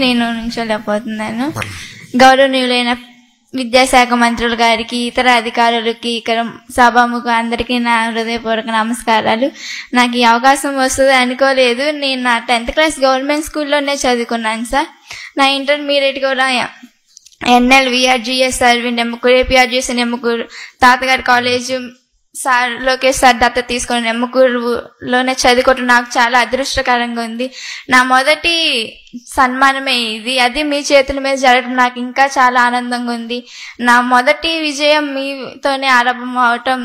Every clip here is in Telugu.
నేను నుంచోలేకపోతున్నాను. గౌరవనీయులైన విద్యాశాఖ మంత్రులు గారికి, ఇతర అధికారులకి, ఇక్కడ సభాముఖ అందరికీ నా హృదయపూర్వక నమస్కారాలు. నాకు ఈ అవకాశం వస్తుంది అనుకోలేదు. నేను నా 10th క్లాస్ గవర్నమెంట్ స్కూల్లోనే చదువుకున్నాను సార్. నా ఇంటర్మీడియట్ కూడా ఎన్ఎల్ విఆర్జిఎస్ అరవింద్ ఎమ్మకూరు, ఏపీఆర్జిఎస్ ఎమ్మకూరు, తాతగారి కాలేజ్ సార్ లోకేష్ సార్ దత్త తీసుకుని ఎమ్మకూరులోనే చదువుకోవటం నాకు చాలా అదృష్టకరంగా ఉంది. నా మొదటి సన్మానమే ఇది. అది మీ చేతుల మీద జరగడం నాకు ఇంకా చాలా ఆనందంగా ఉంది. నా మొదటి విజయం మీతోనే ఆరంభం అవటం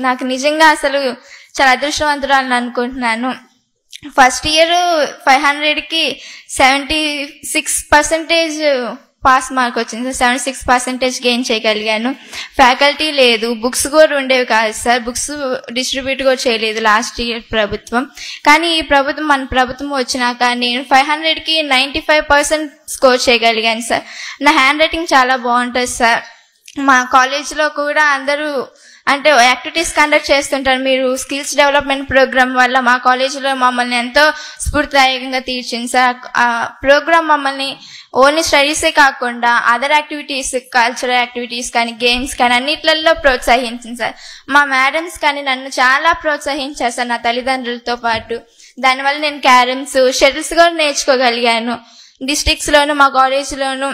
నాకు నిజంగా అసలు చాలా అదృష్టవంతురాలని అనుకుంటున్నాను. ఫస్ట్ ఇయర్ 500కి 76% పాస్ మార్క్ వచ్చింది సార్. 76% గెయిన్ చేయగలిగాను. ఫ్యాకల్టీ లేదు, బుక్స్ కూడా ఉండేవి కాదు సార్. బుక్స్ డిస్ట్రిబ్యూట్ కూడా చేయలేదు లాస్ట్ ఇయర్ ప్రభుత్వం. కానీ ఈ ప్రభుత్వం, మన ప్రభుత్వం వచ్చినాక నేను 500కి 95% స్కోర్ చేయగలిగాను సార్. నా హ్యాండ్ రైటింగ్ చాలా బాగుంటుంది సార్. మా కాలేజీలో కూడా అందరూ అంటే యాక్టివిటీస్ కండక్ట్ చేస్తుంటారు. మీరు స్కిల్స్ డెవలప్మెంట్ ప్రోగ్రామ్ వల్ల మా కాలేజీలో మమ్మల్ని ఎంతో స్ఫూర్తిదాయకంగా తీర్చింది సార్. ఆ ప్రోగ్రామ్ మమ్మల్ని ఓన్లీ స్టడీసే కాకుండా అదర్ యాక్టివిటీస్, కల్చరల్ యాక్టివిటీస్ కానీ, గేమ్స్ కానీ అన్నిట్లలో ప్రోత్సహించింది సార్. మా మేడమ్స్ కానీ నన్ను చాలా ప్రోత్సహించారు సార్, నా తల్లిదండ్రులతో పాటు. దానివల్ల నేను క్యారమ్స్, షటిల్స్ కూడా నేర్చుకోగలిగాను. డిస్ట్రిక్ట్స్లోను మా కాలేజీలోను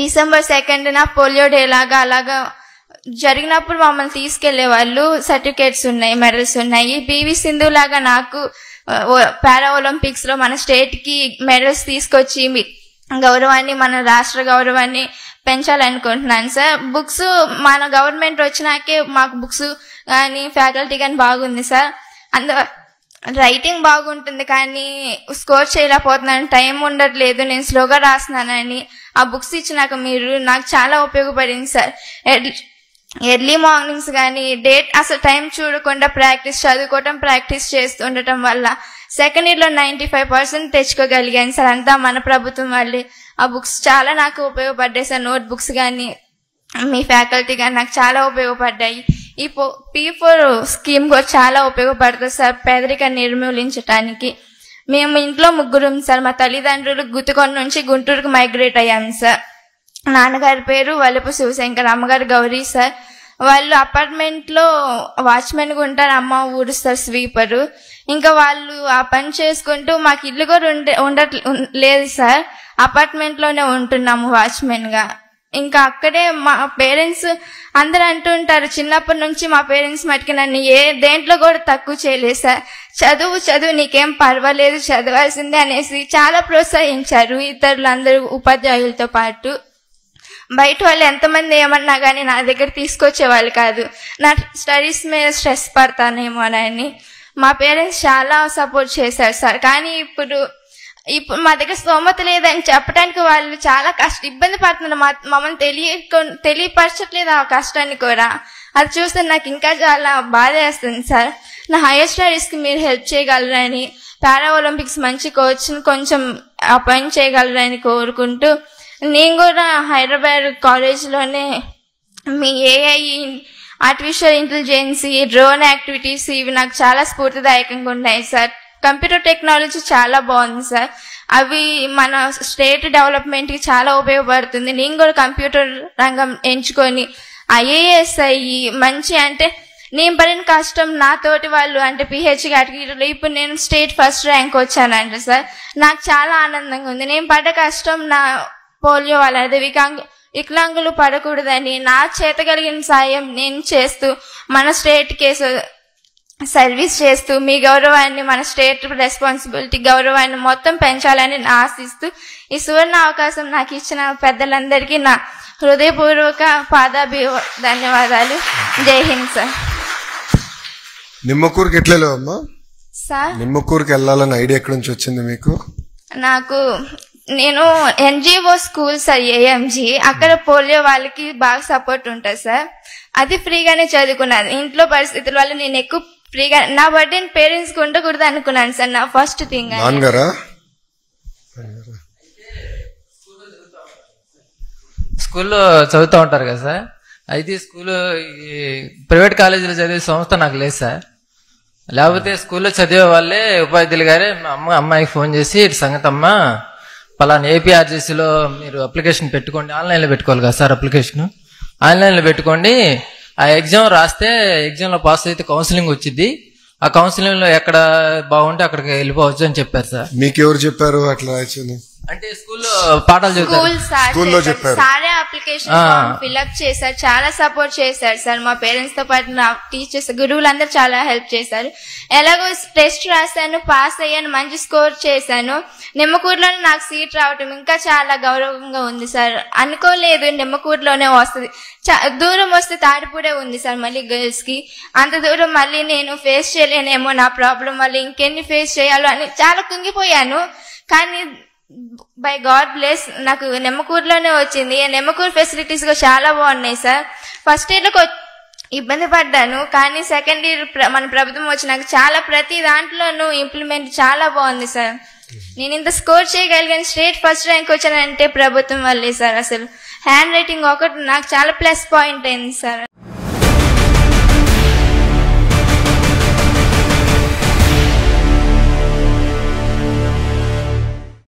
December 2nd పోలియో డే అలాగా జరిగినప్పుడు మమ్మల్ని తీసుకెళ్లే వాళ్ళు. సర్టిఫికేట్స్ ఉన్నాయి, మెడల్స్ ఉన్నాయి. పివి సింధు లాగా నాకు పారా ఒలింపిక్స్ లో మన స్టేట్ కి మెడల్స్ తీసుకొచ్చి గౌరవాన్ని, మన రాష్ట్ర గౌరవాన్ని పెంచాలనుకుంటున్నాను సార్. బుక్స్ మన గవర్నమెంట్ వచ్చినాకే మాకు బుక్స్ కానీ ఫ్యాకల్టీ కానీ బాగుంది సార్. రైటింగ్ బాగుంటుంది కానీ స్కోర్ చేయలేకపోతున్నాను, టైం ఉండట్లేదు, నేను స్లోగా రాస్తున్నానని ఆ బుక్స్ ఇచ్చినాక మీరు నాకు చాలా ఉపయోగపడింది సార్. ఎర్లీ మార్నింగ్స్ కానీ అసలు టైం చూడకుండా చదువుకోవటం ప్రాక్టీస్ చేస్తూ ఉండటం వల్ల సెకండ్ ఇయర్లో 95% తెచ్చుకోగలిగాను సార్. అంతా మన ప్రభుత్వం వల్లే. ఆ బుక్స్ చాలా నాకు ఉపయోగపడ్డాయి సార్. నోట్ బుక్స్ కానీ మీ ఫ్యాకల్టీ కానీ నాకు చాలా ఉపయోగపడ్డాయి. ఈ P4 స్కీమ్ కూడా చాలా ఉపయోగపడుతుంది సార్ పేదరికాన్ని నిర్మూలించడానికి. మేము ఇంట్లో ముగ్గురం సార్. మా తల్లిదండ్రులు గుత్తుకొండ నుంచి గుంటూరుకు మైగ్రేట్ అయ్యాము సార్. నాన్నగారి పేరు వల్లపు శివశంకర్, అమ్మగారు గౌరీ సార్. వాళ్ళు అపార్ట్మెంట్ లో వాచ్మెన్ గా ఉంటారు, అమ్మ ఊడుస్తారు, స్వీపరు. ఇంకా వాళ్ళు ఆ పని చేసుకుంటూ మాకు ఇల్లు కూడా లేదు సార్. అపార్ట్మెంట్ లోనే ఉంటున్నాము వాచ్మెన్ గా. ఇంకా అక్కడే మా పేరెంట్స్ అందరు అంటూ ఉంటారు, చిన్నప్పటి నుంచి మా పేరెంట్స్ మటుకు నన్ను దేంట్లో కూడా తక్కువ చేయలేదు సార్. చదువు నీకేం పర్వాలేదు, చదవాల్సిందే అనేసి చాలా ప్రోత్సహించారు. ఇతరులందరూ ఉపాధ్యాయులతో పాటు బయట వాళ్ళు ఎంతమంది ఏమన్నా కానీ నా దగ్గర తీసుకొచ్చేవాళ్ళు కాదు. నా స్టడీస్ మీద స్ట్రెస్ పడతానేమోనని మా పేరెంట్స్ చాలా సపోర్ట్ చేశారు సార్. కానీ ఇప్పుడు మా దగ్గర స్తోమత లేదని చెప్పడానికి వాళ్ళు చాలా ఇబ్బంది పడుతున్నారు. మమ్మల్ని తెలియపరచట్లేదు ఆ కష్టాన్ని కూడా. అది చూస్తే నాకు ఇంకా చాలా బాధ వేస్తుంది సార్. నా హైయర్ స్టడీస్ కి మీరు హెల్ప్ చేయగలరని, పారా ఒలింపిక్స్ మంచి కోచ్ కొంచెం అపాయింట్ చేయగలరని కోరుకుంటూ, నేను కూడా హైదరాబాద్ కాలేజ్లోనే మీ AI, artificial intelligence, drone activities ఇవి నాకు చాలా స్ఫూర్తిదాయకంగా ఉన్నాయి సార్. కంప్యూటర్ టెక్నాలజీ చాలా బాగుంది సార్. అవి మన స్టేట్ డెవలప్మెంట్ కి చాలా ఉపయోగపడుతుంది. నేను కూడా కంప్యూటర్ రంగం ఎంచుకొని IAS అయ్యి మంచి, అంటే నేను పడిన కష్టం నా తోటి వాళ్ళు అంటే PH కేటగిరీలో ఇప్పుడు నేను స్టేట్ ఫస్ట్ ర్యాంక్ వచ్చానంట సార్. నాకు చాలా ఆనందంగా ఉంది. నేను పడ్డ కష్టం నా పోలియో వల్ల, అదే వికలాంగులు పడకూడదని నా చేత కలిగిన సాయం నేను చేస్తూ మన స్టేట్ కేసు సర్వీస్ చేస్తూ మీ గౌరవాన్ని, మన స్టేట్ రెస్పాన్సిబిలిటీ గౌరవాన్ని మొత్తం పెంచాలని ఆశిస్తూ ఈ సువర్ణ అవకాశం నాకు ఇచ్చిన పెద్దలందరికీ నా హృదయపూర్వక ధన్యవాదాలు. జై హింద్ సార్. నిమ్మకూరుకి ఎట్లా అమ్మా సార్? నిమ్మకూరుకి వెళ్ళాలని ఐడియా ఎక్కడి నుంచి వచ్చింది మీకు? నేను NGO స్కూల్ సార్, AMG. అక్కడ పోలియో వాళ్ళకి బాగా సపోర్ట్ ఉంటుంది సార్. అది ఫ్రీగానే చదువుకున్నాను. ఇంట్లో పరిస్థితుల వల్ల నేను ఎక్కువ ఫ్రీగా నా బర్త్డే పేరెంట్స్ కి ఉండకూడదు అనుకున్నాను సార్. నా ఫస్ట్ థింగ్ స్కూల్లో చదువుతూ ఉంటారు కదా సార్. అయితే స్కూల్ ప్రైవేట్ కాలేజీలో చదివే సంస్థ నాకు లేదు సార్. లేకపోతే స్కూల్లో చదివే వాళ్ళే ఉపాధ్యాయులు గారే అమ్మాయికి ఫోన్ చేసి, సంగతమ్మ పలానా ఏపీఆర్జీసీలో మీరు అప్లికేషన్ పెట్టుకోండి, ఆన్లైన్లో పెట్టుకోవాలి కదా సార్ అప్లికేషన్, ఆన్లైన్లో పెట్టుకోండి, ఆ ఎగ్జామ్ రాస్తే ఎగ్జామ్లో పాస్ అయితే కౌన్సిలింగ్ వచ్చింది, ఆ కౌన్సిలింగ్ లో ఎక్కడ బాగుంటే అక్కడికి వెళ్ళిపోవచ్చు అని చెప్పారు సార్. మీకు ఎవరు చెప్పారు అట్లా రాయొచ్చని? అంటే స్కూల్లో పాఠాలు చెప్తారు, స్కూల్లో చెప్పారు. సారే అప్లికేషన్ ఫామ్ ఫిల్అప్ చేశారు, చాలా సపోర్ట్ చేశారు సార్. మా పేరెంట్స్ తో పాటు నా టీచర్స్ గురువులందరూ చాలా హెల్ప్ చేశారు. ఎలాగో టెస్ట్ రాశాను, పాస్ అయ్యాను, మంచి స్కోర్ చేశాను. నిమ్మకూరులోనే నాకు సీట్ రావటం ఇంకా చాలా గౌరవంగా ఉంది సార్. అనుకోలేదు నిమ్మకూరులోనే వస్తుంది, దూరం వస్తే తాడిపూడే ఉంది సార్ మళ్ళీ గర్ల్స్ కి. అంత దూరం మళ్ళీ నేను ఫేస్ చేయలేనేమో, నా ప్రాబ్లం మళ్ళీ ఇంకెన్ని ఫేస్ చేయాలో అని చాలా కుంగిపోయాను. కానీ బై గాడ్ బ్లెస్ నాకు నిమ్మకూరులోనే వచ్చింది. నిమ్మకూరు ఫెసిలిటీస్ కూడా చాలా బాగున్నాయి సార్. ఫస్ట్ ఇయర్ లో ఇబ్బంది పడ్డాను, కానీ సెకండ్ ఇయర్ మన ప్రభుత్వం వచ్చినాక చాలా ప్రతి దాంట్లోనూ ఇంప్లిమెంట్ చాలా బాగుంది సార్. నేను ఇంత స్కోర్ చేయగలిగాను, స్టేట్ ఫస్ట్ ర్యాంక్ వచ్చానంటే ప్రభుత్వం వల్లే సార్. అసలు హ్యాండ్ రైటింగ్ ఒకటి నాకు చాలా ప్లస్ పాయింట్ అయింది సార్.